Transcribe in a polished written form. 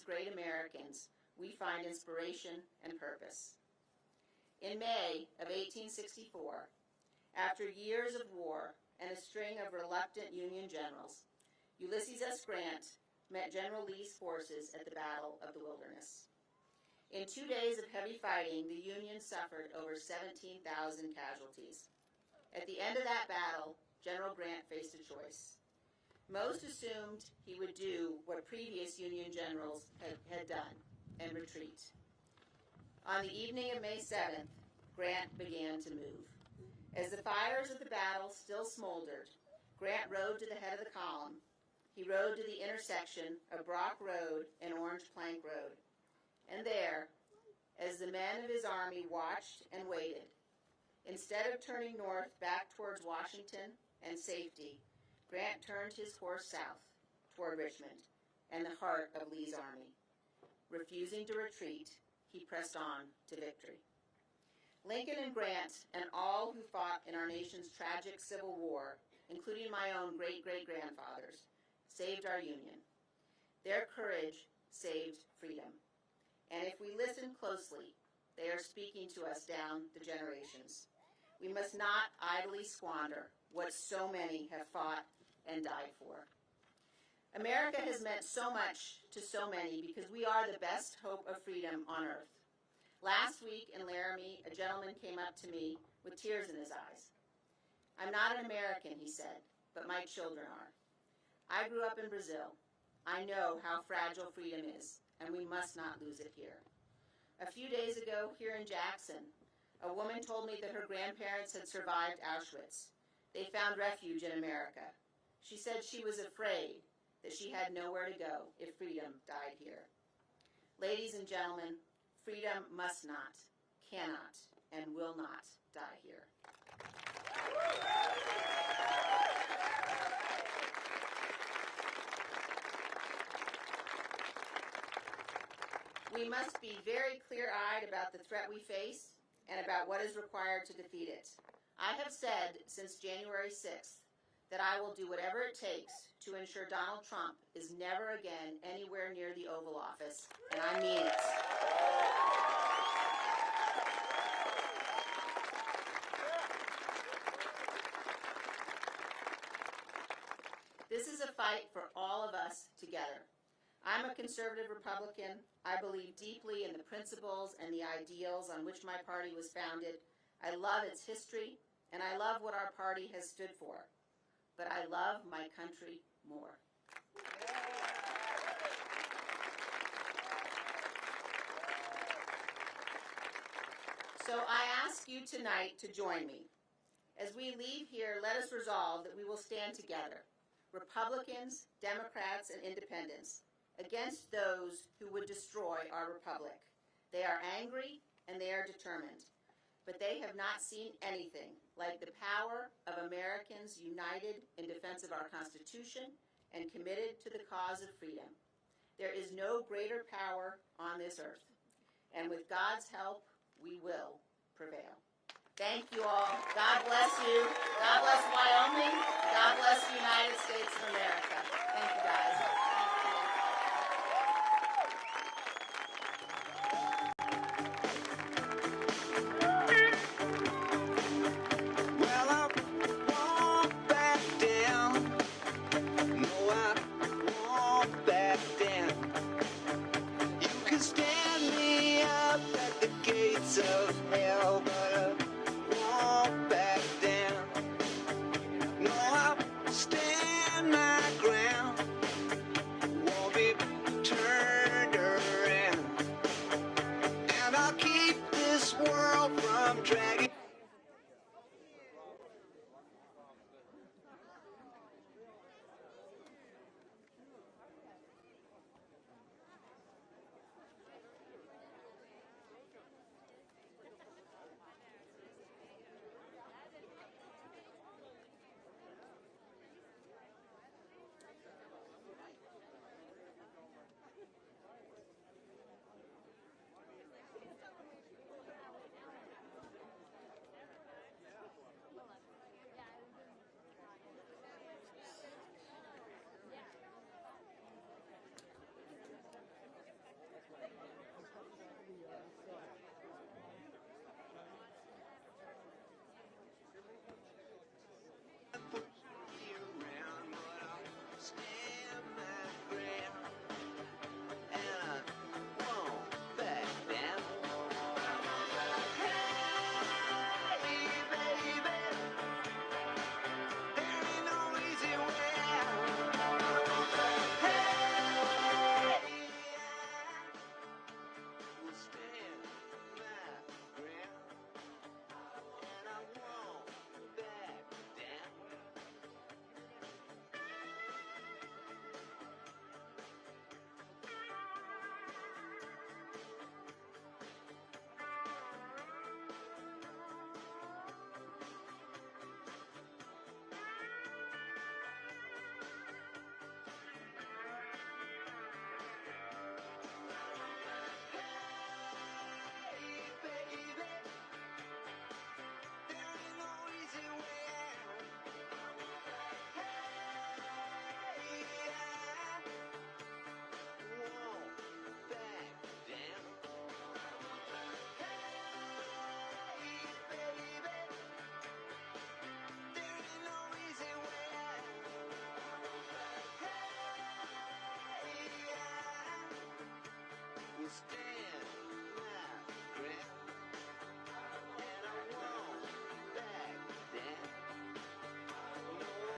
great Americans, we find inspiration and purpose. In May of 1864, after years of war and a string of reluctant Union generals, Ulysses S. Grant met General Lee's forces at the Battle of the Wilderness. In 2 days of heavy fighting, the Union suffered over 17,000 casualties. At the end of that battle, General Grant faced a choice. Most assumed he would do what previous Union generals had done and retreat. On the evening of May 7th, Grant began to move. As the fires of the battle still smoldered, Grant rode to the head of the column. He rode to the intersection of Brock Road and Orange Plank Road. And there, as the men of his army watched and waited, instead of turning north back towards Washington and safety, Grant turned his course south toward Richmond and the heart of Lee's army. Refusing to retreat, he pressed on to victory. Lincoln and Grant and all who fought in our nation's tragic Civil War, including my own great-great-grandfathers, saved our Union. Their courage saved freedom. And if we listen closely, they are speaking to us down the generations. We must not idly squander what so many have fought and died for. America has meant so much to so many because we are the best hope of freedom on earth. Last week in Laramie, a gentleman came up to me with tears in his eyes. "I'm not an American," he said, "but my children are. I grew up in Brazil. I know how fragile freedom is, and we must not lose it here." A few days ago, here in Jackson, a woman told me that her grandparents had survived Auschwitz. They found refuge in America. She said she was afraid that she had nowhere to go if freedom died here. Ladies and gentlemen, freedom must not, cannot, and will not die here. We must be very clear-eyed about the threat we face and about what is required to defeat it. I have said since January 6th that I will do whatever it takes to ensure Donald Trump is never again anywhere near the Oval Office, and I mean it. This is a fight for all of us together. I'm a conservative Republican. I believe deeply in the principles and the ideals on which my party was founded. I love its history, and I love what our party has stood for. But I love my country more. So I ask you tonight to join me. As we leave here, let us resolve that we will stand together, Republicans, Democrats, and Independents, against those who would destroy our republic. They are angry and they are determined, but they have not seen anything like the power of Americans united in defense of our Constitution and committed to the cause of freedom. There is no greater power on this earth, and with God's help, we will prevail. Thank you all. God bless you. God bless Wyoming. God bless the United States of America. Thank you, guys.